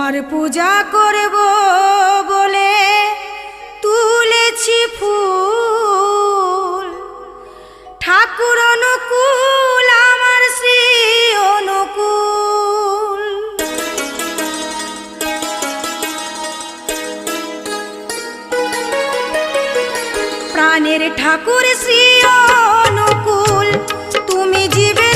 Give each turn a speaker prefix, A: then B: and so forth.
A: তোমার পূজা করব বলে তুলেছি ফুল, ঠাকুর অনুকূল আমার শ্রী অনুকূল। প্রাণের ঠাকুর শ্রী অনুকূল, তুমি জীবে